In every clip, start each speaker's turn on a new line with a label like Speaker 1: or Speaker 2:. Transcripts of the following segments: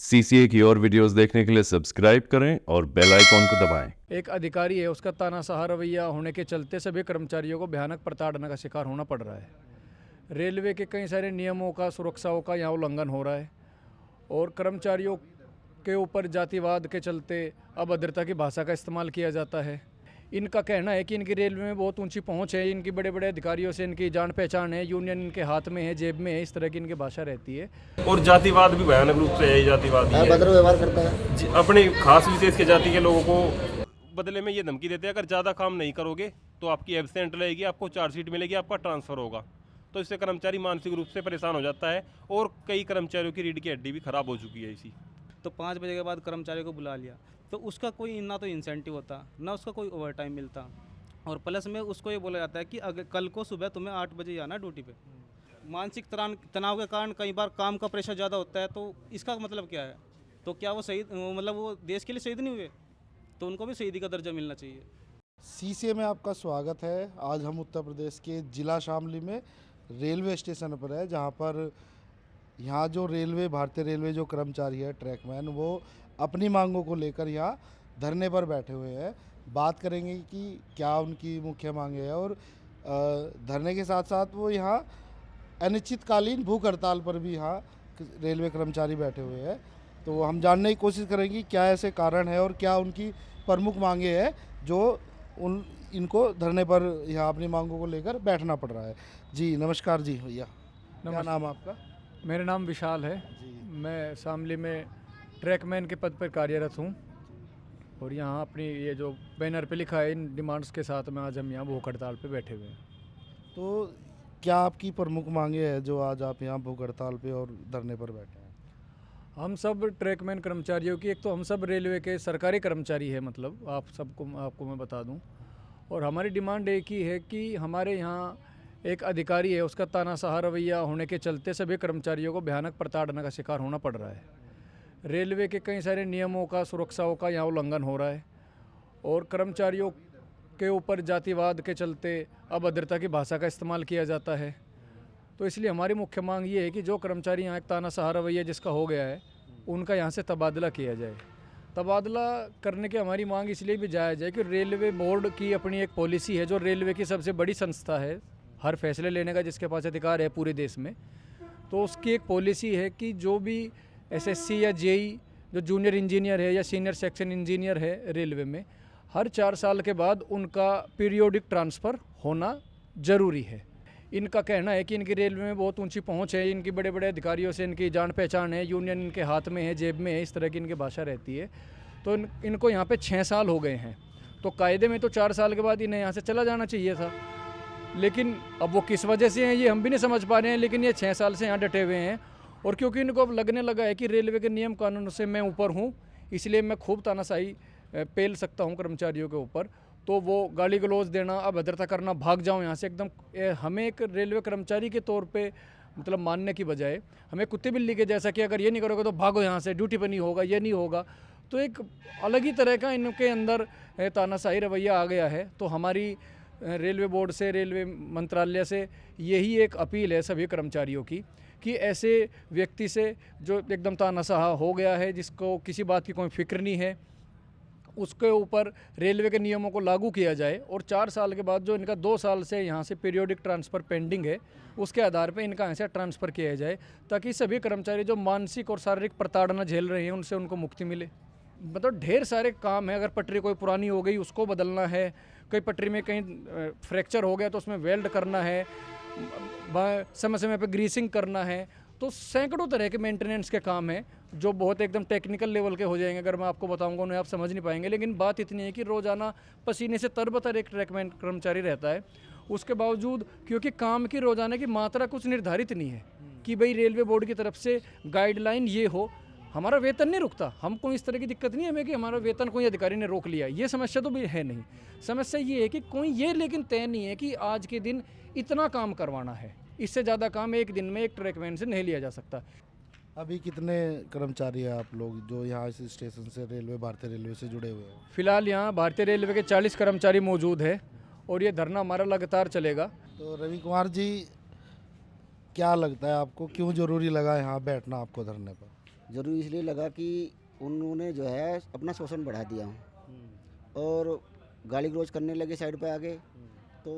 Speaker 1: CCA की और videos देखने के लिए सब्सक्राइब करें और बेल आइकॉन को दबाएं।
Speaker 2: एक अधिकारी है, उसका तानाशाह रवैया होने के चलते सभी कर्मचारियों को भयानक प्रताड़ना का शिकार होना पड़ रहा है। रेलवे के कई सारे नियमों का, सुरक्षाओं का यहाँ उल्लंघन हो रहा है और कर्मचारियों के ऊपर जातिवाद के चलते अभद्रता की भाषा का इस्तेमाल किया जाता है। इनका कहना है कि इनकी रेलवे में बहुत ऊंची पहुंच है, इनकी बड़े बड़े अधिकारियों से इनकी जान पहचान है, यूनियन इनके हाथ में है, जेब में है, इस तरह की इनकी भाषा रहती है।
Speaker 3: और जातिवाद भी भयानक रूप से है, जातिवाद ही है।
Speaker 4: व्यवहार करता है।
Speaker 3: अपने खास विशेष के जाति के लोगों को बदले में ये धमकी देते हैं, अगर ज़्यादा काम नहीं करोगे तो आपकी एब्सेंट रहेगी, आपको चार्जशीट मिलेगी, आपका ट्रांसफ़र होगा। तो इससे कर्मचारी मानसिक रूप से परेशान हो जाता है और कई कर्मचारियों की रीढ़ की हड्डी भी खराब हो चुकी है इसी।
Speaker 5: तो 5 बजे के बाद कर्मचारियों को बुला लिया तो उसका कोई ना तो इंसेंटिव होता, ना उसका कोई ओवर टाइम मिलता, और प्लस में उसको ये बोला जाता है कि अगर कल को सुबह तुम्हें 8 बजे आना ड्यूटी पे। मानसिक तनाव के कारण कई बार काम का प्रेशर ज़्यादा होता है, तो इसका मतलब क्या है? तो क्या वो शहीद, मतलब वो देश के लिए शहीद नहीं हुए? तो उनको भी शहीदी का दर्जा मिलना चाहिए।
Speaker 4: सीसीए में आपका स्वागत है। आज हम उत्तर प्रदेश के जिला शामली में रेलवे स्टेशन पर है, जहाँ पर यहाँ जो रेलवे, भारतीय रेलवे जो कर्मचारी है, ट्रैकमैन, वो अपनी मांगों को लेकर यहाँ धरने पर बैठे हुए हैं। बात करेंगे कि क्या उनकी मुख्य मांगे है, और धरने के साथ साथ वो यहाँ अनिश्चितकालीन भूख हड़ताल पर भी यहाँ रेलवे कर्मचारी बैठे हुए हैं। तो हम जानने की कोशिश करेंगे क्या ऐसे कारण है और क्या उनकी प्रमुख मांगे हैं जो इनको धरने पर यहाँ अपनी मांगों को लेकर बैठना पड़ रहा है। जी नमस्कार जी भैया, क्या नाम आपका?
Speaker 2: मेरा नाम विशाल है
Speaker 4: जी।
Speaker 2: मैं शामली में ट्रैकमैन के पद पर कार्यरत हूँ और यहाँ अपनी ये जो बैनर पे लिखा है, इन डिमांड्स के साथ में आज हम यहाँ भूख हड़ताल पे बैठे हुए हैं।
Speaker 4: तो क्या आपकी प्रमुख मांगे है जो आज आप यहाँ भूख हड़ताल पे और धरने पर बैठे हैं?
Speaker 2: हम सब ट्रैकमैन कर्मचारियों की, एक तो हम सब रेलवे के सरकारी कर्मचारी है, मतलब आपको मैं बता दूं, और हमारी डिमांड एक ही है कि हमारे यहाँ एक अधिकारी है, उसका तानाशाह रवैया होने के चलते सभी कर्मचारियों को भयानक प्रताड़ना का शिकार होना पड़ रहा है। रेलवे के कई सारे नियमों का, सुरक्षाओं का यहाँ उल्लंघन हो रहा है और कर्मचारियों के ऊपर जातिवाद के चलते अभद्रता की भाषा का इस्तेमाल किया जाता है। तो इसलिए हमारी मुख्य मांग ये है कि जो कर्मचारी यहाँ एक तानाशाह रवैया जिसका हो गया है, उनका यहाँ से तबादला किया जाए। तबादला करने की हमारी मांग इसलिए भी जायज़ है कि रेलवे बोर्ड की अपनी एक पॉलिसी है, जो रेलवे की सबसे बड़ी संस्था है, हर फैसले लेने का जिसके पास अधिकार है पूरे देश में। तो उसकी एक पॉलिसी है कि जो भी एसएससी या जेई जो जूनियर इंजीनियर है या सीनियर सेक्शन इंजीनियर है रेलवे में, हर 4 साल के बाद उनका पीरियोडिक ट्रांसफ़र होना ज़रूरी है। इनका कहना है कि इनकी रेलवे में बहुत ऊंची पहुंच है, इनकी बड़े बड़े अधिकारियों से इनकी जान पहचान है, यूनियन इनके हाथ में है, जेब में है, इस तरह की इनकी भाषा रहती है। तो इनको यहाँ पे 6 साल हो गए हैं, तो कायदे में तो 4 साल के बाद इन्हें यहाँ से चला जाना चाहिए था, लेकिन अब वो किस वजह से हैं ये हम भी नहीं समझ पा रहे हैं। लेकिन ये 6 साल से यहाँ डटे हुए हैं और क्योंकि इनको अब लगने लगा है कि रेलवे के नियम कानून से मैं ऊपर हूँ, इसलिए मैं खूब तानाशाही पेल सकता हूँ कर्मचारियों के ऊपर, तो वो गाली गलौज देना, अभद्रता करना, भाग जाओ यहाँ से एकदम। हमें एक रेलवे कर्मचारी के तौर पे मतलब मानने की बजाय हमें कुत्ते बिल्ली के जैसा कि अगर ये नहीं करोगे तो भागो यहाँ से, ड्यूटी पर नहीं होगा, ये नहीं होगा। तो एक अलग ही तरह का इनके अंदर तानाशाही रवैया आ गया है। तो हमारी रेलवे बोर्ड से, रेलवे मंत्रालय से यही एक अपील है सभी कर्मचारियों की कि ऐसे व्यक्ति से जो एकदम तानाशाह हो गया है, जिसको किसी बात की कोई फिक्र नहीं है, उसके ऊपर रेलवे के नियमों को लागू किया जाए और 4 साल के बाद जो इनका 2 साल से यहाँ से पीरियोडिक ट्रांसफ़र पेंडिंग है, उसके आधार पे इनका यहाँ से ट्रांसफ़र किया जाए, ताकि सभी कर्मचारी जो मानसिक और शारीरिक प्रताड़ना झेल रहे हैं उनसे उनको मुक्ति मिले। मतलब ढेर सारे काम है, अगर पटरी कोई पुरानी हो गई उसको बदलना है, कई पटरी में कहीं फ्रैक्चर हो गया तो उसमें वेल्ड करना है, समय समय पर ग्रीसिंग करना है, तो सैकड़ों तरह के मेंटेनेंस के काम हैं जो बहुत एकदम टेक्निकल लेवल के हो जाएंगे। अगर मैं आपको बताऊंगा उन्हें आप समझ नहीं पाएंगे, लेकिन बात इतनी है कि रोज़ाना पसीने से तरबतर एक ट्रैकमैन कर्मचारी रहता है। उसके बावजूद क्योंकि काम की रोज़ाना की मात्रा कुछ निर्धारित नहीं है कि भाई रेलवे बोर्ड की तरफ से गाइडलाइन ये हो, हमारा वेतन नहीं रुकता, हमको इस तरह की दिक्कत नहीं है हमें कि हमारा वेतन कोई अधिकारी ने रोक लिया, ये समस्या तो भी है नहीं। समस्या ये है कि कोई ये लेकिन तय नहीं है कि आज के दिन इतना काम करवाना है, इससे ज़्यादा काम एक दिन में एक ट्रैकमैन से नहीं लिया जा सकता।
Speaker 4: अभी कितने कर्मचारी हैं आप लोग जो यहाँ इस स्टेशन से रेलवे, भारतीय रेलवे से जुड़े हुए हैं?
Speaker 2: फिलहाल यहाँ भारतीय रेलवे के 40 कर्मचारी मौजूद है और ये धरना हमारा लगातार चलेगा।
Speaker 4: तो रवि कुमार जी, क्या लगता है आपको, क्यों ज़रूरी लगा यहाँ बैठना आपको धरने पर?
Speaker 6: ज़रूरी इसलिए लगा कि उन्होंने जो है अपना शोषण बढ़ा दिया और गाली गलौज करने लगे साइड पे आगे। तो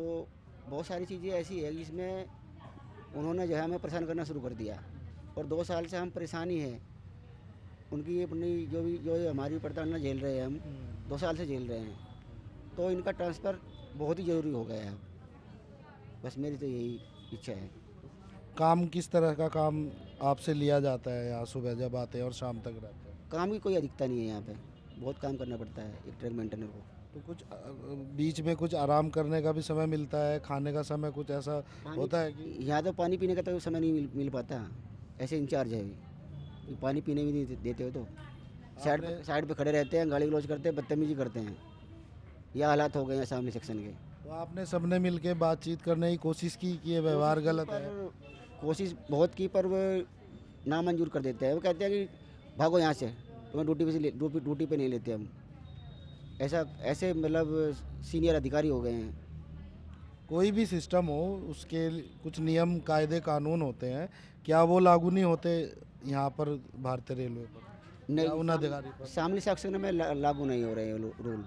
Speaker 6: बहुत सारी चीज़ें ऐसी है जिसमें उन्होंने जो है हमें परेशान करना शुरू कर दिया और 2 साल से हम परेशान ही हैं। उनकी अपनी जो हमारी प्रताड़ना झेल रहे हैं हम 2 साल से झेल रहे हैं, तो इनका ट्रांसफ़र बहुत ही ज़रूरी हो गया है अब। बस मेरी तो यही इच्छा है।
Speaker 4: काम किस तरह का काम आपसे लिया जाता है यहाँ सुबह जब आते हैं और शाम तक रहते हैं?
Speaker 6: काम की कोई अधिकता नहीं है यहाँ पे, बहुत काम करना पड़ता है एक ट्रक मेंटेनर को।
Speaker 4: तो कुछ बीच में कुछ आराम करने का भी समय मिलता है, खाने का समय कुछ ऐसा होता है कि?
Speaker 6: यहाँ तो पानी पीने का तो समय नहीं मिल पाता, ऐसे इंचार्ज है ये पानी पीने भी नहीं देते हो। तो साइड पे खड़े रहते हैं, गाली गलौज करते हैं, बदतमीजी करते हैं। यह हालात हो गए हैं सामने सेक्शन के।
Speaker 4: तो आपने सबने मिलके बातचीत करने की कोशिश की कि ये व्यवहार गलत है?
Speaker 6: कोशिश बहुत की पर वो नामंजूर कर देते हैं। वो कहते हैं कि भागो यहाँ से, तुम्हें ड्यूटी पे नहीं लेते हम। ऐसे मतलब सीनियर अधिकारी हो गए हैं।
Speaker 4: कोई भी सिस्टम हो उसके कुछ नियम कायदे कानून होते हैं, क्या वो लागू नहीं होते यहाँ पर भारतीय रेलवे पर? या उन अधिकारी पर?
Speaker 6: सामने सेक्शन में लागू नहीं हो रहे रूल।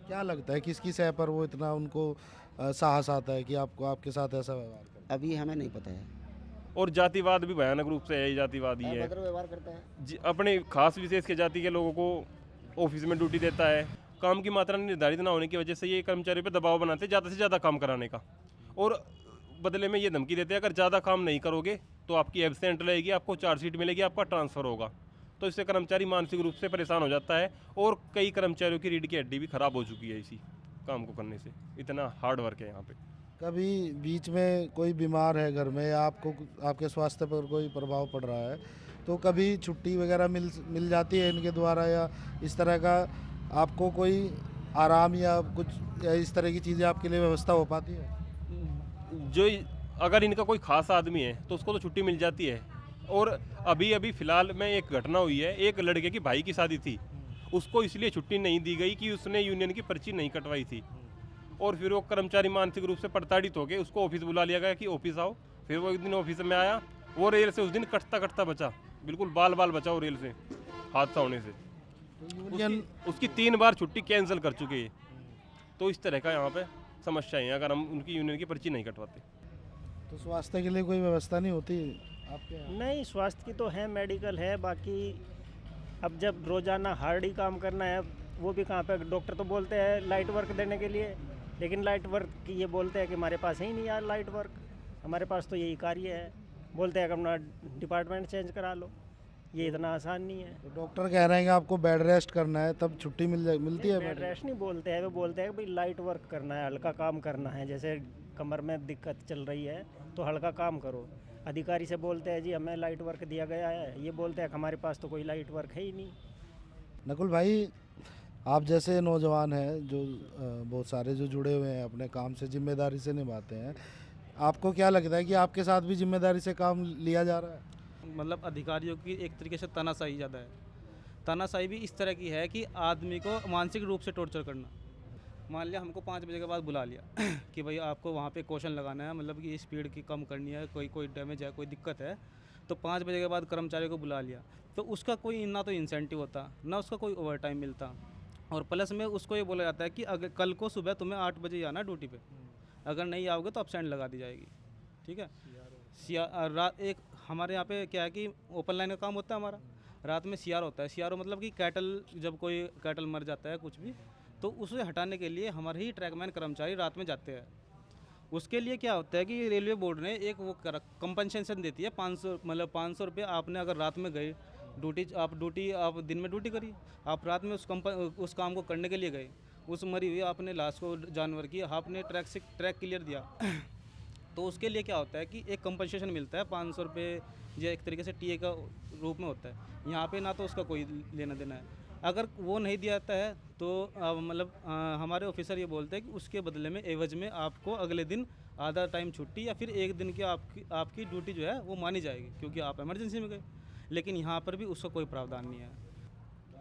Speaker 4: क्या लगता है किसकी सह पर वो इतना उनको साहस आता है कि आपके साथ ऐसा व्यवहार करते हैं?
Speaker 6: अभी हमें नहीं पता है।
Speaker 3: और जातिवाद भी भयानक रूप से है, जातिवाद ही है।
Speaker 6: अभद्र व्यवहार करता है।
Speaker 3: अपने खास विशेष के जाति के लोगों को ऑफिस में ड्यूटी देता है। काम की मात्रा निर्धारित ना होने की वजह से ये कर्मचारियों पे दबाव बनाते हैं ज़्यादा से ज़्यादा काम कराने का, और बदले में ये धमकी देते हैं अगर ज़्यादा काम नहीं करोगे तो आपकी एब्सेंट रहेगी, आपको चार्जशीट मिलेगी, आपका ट्रांसफ़र होगा। तो इससे कर्मचारी मानसिक रूप से परेशान हो जाता है और कई कर्मचारियों की रीढ़ की हड्डी भी ख़राब हो चुकी है इसी काम को करने से। इतना हार्ड वर्क है यहाँ पे।
Speaker 4: कभी बीच में कोई बीमार है घर में या आपके स्वास्थ्य पर कोई प्रभाव पड़ रहा है तो कभी छुट्टी वगैरह मिल जाती है इनके द्वारा, या इस तरह का आपको कोई आराम या कुछ या इस तरह की चीज़ें आपके लिए व्यवस्था हो पाती है?
Speaker 3: जो अगर इनका कोई खास आदमी है तो उसको तो छुट्टी मिल जाती है। और अभी फ़िलहाल में एक घटना हुई है, एक लड़के की भाई की शादी थी, उसको इसलिए छुट्टी नहीं दी गई कि उसने यूनियन की पर्ची नहीं कटवाई थी, और फिर वो कर्मचारी मानसिक रूप से प्रताड़ित हो गए। उसको ऑफिस बुला लिया गया कि ऑफिस आओ। फिर वो एक दिन ऑफिस में आया, वो रेल से उस दिन कटता बचा, बिल्कुल बाल बचा वो रेल से हादसा होने से।
Speaker 4: यूनियन
Speaker 3: उसकी 3 बार छुट्टी कैंसिल कर चुके हैं। तो इस तरह का यहाँ पे समस्या है अगर हम उनकी यूनियन की पर्ची नहीं कटवाते।
Speaker 4: तो स्वास्थ्य के लिए कोई व्यवस्था नहीं होती आपके यहाँ?
Speaker 7: नहीं, स्वास्थ्य की तो है, मेडिकल है, बाकी अब जब रोज़ाना हार्ड ही काम करना है वो भी कहाँ पे। डॉक्टर तो बोलते हैं लाइट वर्क देने के लिए, लेकिन लाइट वर्क की ये बोलते हैं कि हमारे पास है ही नहीं यार लाइट वर्क, हमारे पास तो यही कार्य है। बोलते हैं कि अपना डिपार्टमेंट चेंज करा लो, ये इतना आसान नहीं है।
Speaker 4: तो डॉक्टर कह रहे हैं कि आपको बेड रेस्ट करना है तब छुट्टी मिलती है?
Speaker 7: बेड रेस्ट नहीं बोलते हैं, वो बोलते हैं कि भाई लाइट वर्क करना है, हल्का काम करना है। जैसे कमर में दिक्कत चल रही है तो हल्का काम करो। अधिकारी से बोलते हैं जी हमें लाइट वर्क दिया गया है, ये बोलते हैं कि हमारे पास तो कोई लाइट वर्क है ही नहीं।
Speaker 4: नकुल भाई, आप जैसे नौजवान हैं जो बहुत सारे जो जुड़े हुए हैं अपने काम से जिम्मेदारी से निभाते हैं, आपको क्या लगता है कि आपके साथ भी जिम्मेदारी से काम लिया जा रहा है?
Speaker 5: मतलब अधिकारियों की एक तरीके से तानाशाही ज़्यादा है। तानाशाही भी इस तरह की है कि आदमी को मानसिक रूप से टॉर्चर करना। मान लिया हमको 5 बजे के बाद बुला लिया कि भाई आपको वहाँ पे क्वेश्चन लगाना है, मतलब कि स्पीड की कम करनी है, कोई डैमेज है, कोई दिक्कत है, तो 5 बजे के बाद कर्मचारी को बुला लिया। तो उसका कोई ना तो इंसेंटिव होता, ना उसका कोई ओवर टाइम मिलता, और प्लस में उसको ये बोला जाता है कि अगर कल को सुबह तुम्हें 8 बजे आना ड्यूटी पे, अगर नहीं आओगे तो अपसेंट लगा दी जाएगी। ठीक है। रात एक हमारे यहाँ पे क्या है कि ओपन लाइन का काम होता है हमारा, रात में सीआर होता है। सीआर मतलब कि कैटल, जब कोई कैटल मर जाता है कुछ भी, तो उसे हटाने के लिए हमारे ही ट्रैकमैन कर्मचारी रात में जाते हैं। उसके लिए क्या होता है कि रेलवे बोर्ड ने एक वो कंपनसेशन देती है 500, मतलब 500 रुपये। आपने अगर रात में गए ड्यूटी आप दिन में ड्यूटी करी, आप रात में उस काम को करने के लिए गए, उस मरी हुई आपने लाश को जानवर की आपने ट्रैक क्लियर दिया तो उसके लिए क्या होता है कि एक कंपनसेशन मिलता है 500 रुपये, जो एक तरीके से टीए का रूप में होता है। यहाँ पे ना तो उसका कोई लेना देना है। अगर वो नहीं दिया जाता है तो मतलब हमारे ऑफिसर ये बोलते हैं कि उसके बदले में एवज में आपको अगले दिन आधा टाइम छुट्टी या फिर एक दिन की आपकी ड्यूटी जो है वो मानी जाएगी, क्योंकि आप इमरजेंसी में गए। लेकिन यहाँ पर भी उसका कोई प्रावधान नहीं है।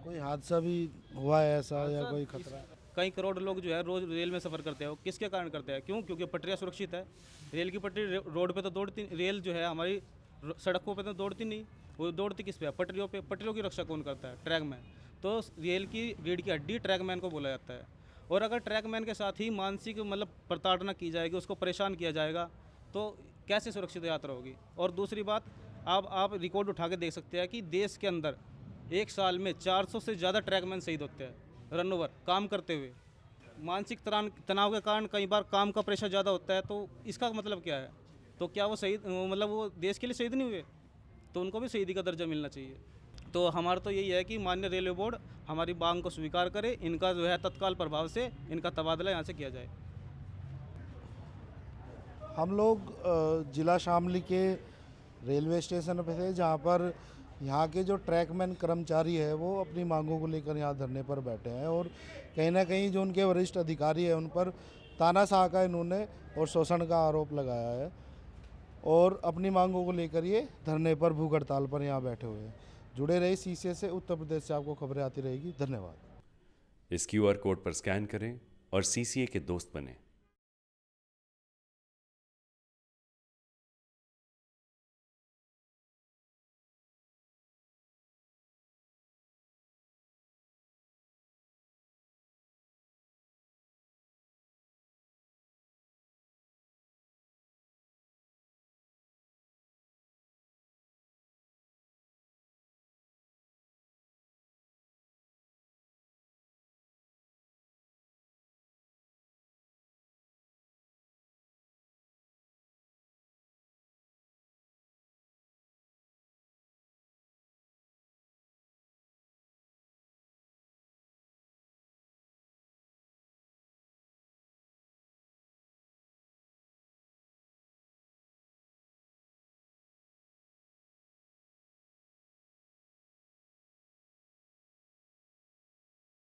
Speaker 4: कोई हादसा भी हुआ है ऐसा या कोई खतरा?
Speaker 5: कई करोड़ लोग जो है रोज़ रेल में सफ़र करते हैं। वो किसके कारण करते हैं? क्योंकि पटरियाँ सुरक्षित है। रेल की पटरी रोड पे तो दौड़ती, रेल जो है हमारी सड़कों पे तो दौड़ती नहीं, वो दौड़ती किस पे है? पटरियों पे। पटरियों की रक्षा कौन करता है? ट्रैकमैन। तो रेल की रीढ़ की हड्डी ट्रैकमैन को बोला जाता है। और अगर ट्रैकमैन के साथ ही मानसिक मतलब प्रताड़ना की जाएगी, उसको परेशान किया जाएगा, तो कैसे सुरक्षित यात्रा होगी? और दूसरी बात, आप रिकॉर्ड उठा के देख सकते हैं कि देश के अंदर एक साल में 400 से ज़्यादा ट्रैकमैन शहीद होते हैं रन ओवर काम करते हुए। मानसिक तनाव के कारण कई बार काम का प्रेशर ज़्यादा होता है, तो इसका मतलब क्या है? तो क्या वो शहीद मतलब वो देश के लिए शहीद नहीं हुए? तो उनको भी शहीदी का दर्जा मिलना चाहिए। तो हमारा तो यही है कि माननीय रेलवे बोर्ड हमारी मांग को स्वीकार करे, इनका जो है तत्काल प्रभाव से इनका तबादला यहाँ से किया जाए।
Speaker 4: हम लोग जिला शामली के रेलवे स्टेशन पे थे, जहाँ पर यहाँ के जो ट्रैकमैन कर्मचारी है वो अपनी मांगों को लेकर यहाँ धरने पर बैठे हैं, और कहीं ना कहीं जो उनके वरिष्ठ अधिकारी हैं उन पर तानाशाह का इन्होंने और शोषण का आरोप लगाया है, और अपनी मांगों को लेकर ये धरने पर भूख हड़ताल पर यहाँ बैठे हुए हैं। जुड़े रहे सीसीए से, उत्तर प्रदेश से आपको खबरें आती रहेगी। धन्यवाद।
Speaker 1: इस QR कोड पर स्कैन करें और CCA के दोस्त बनें।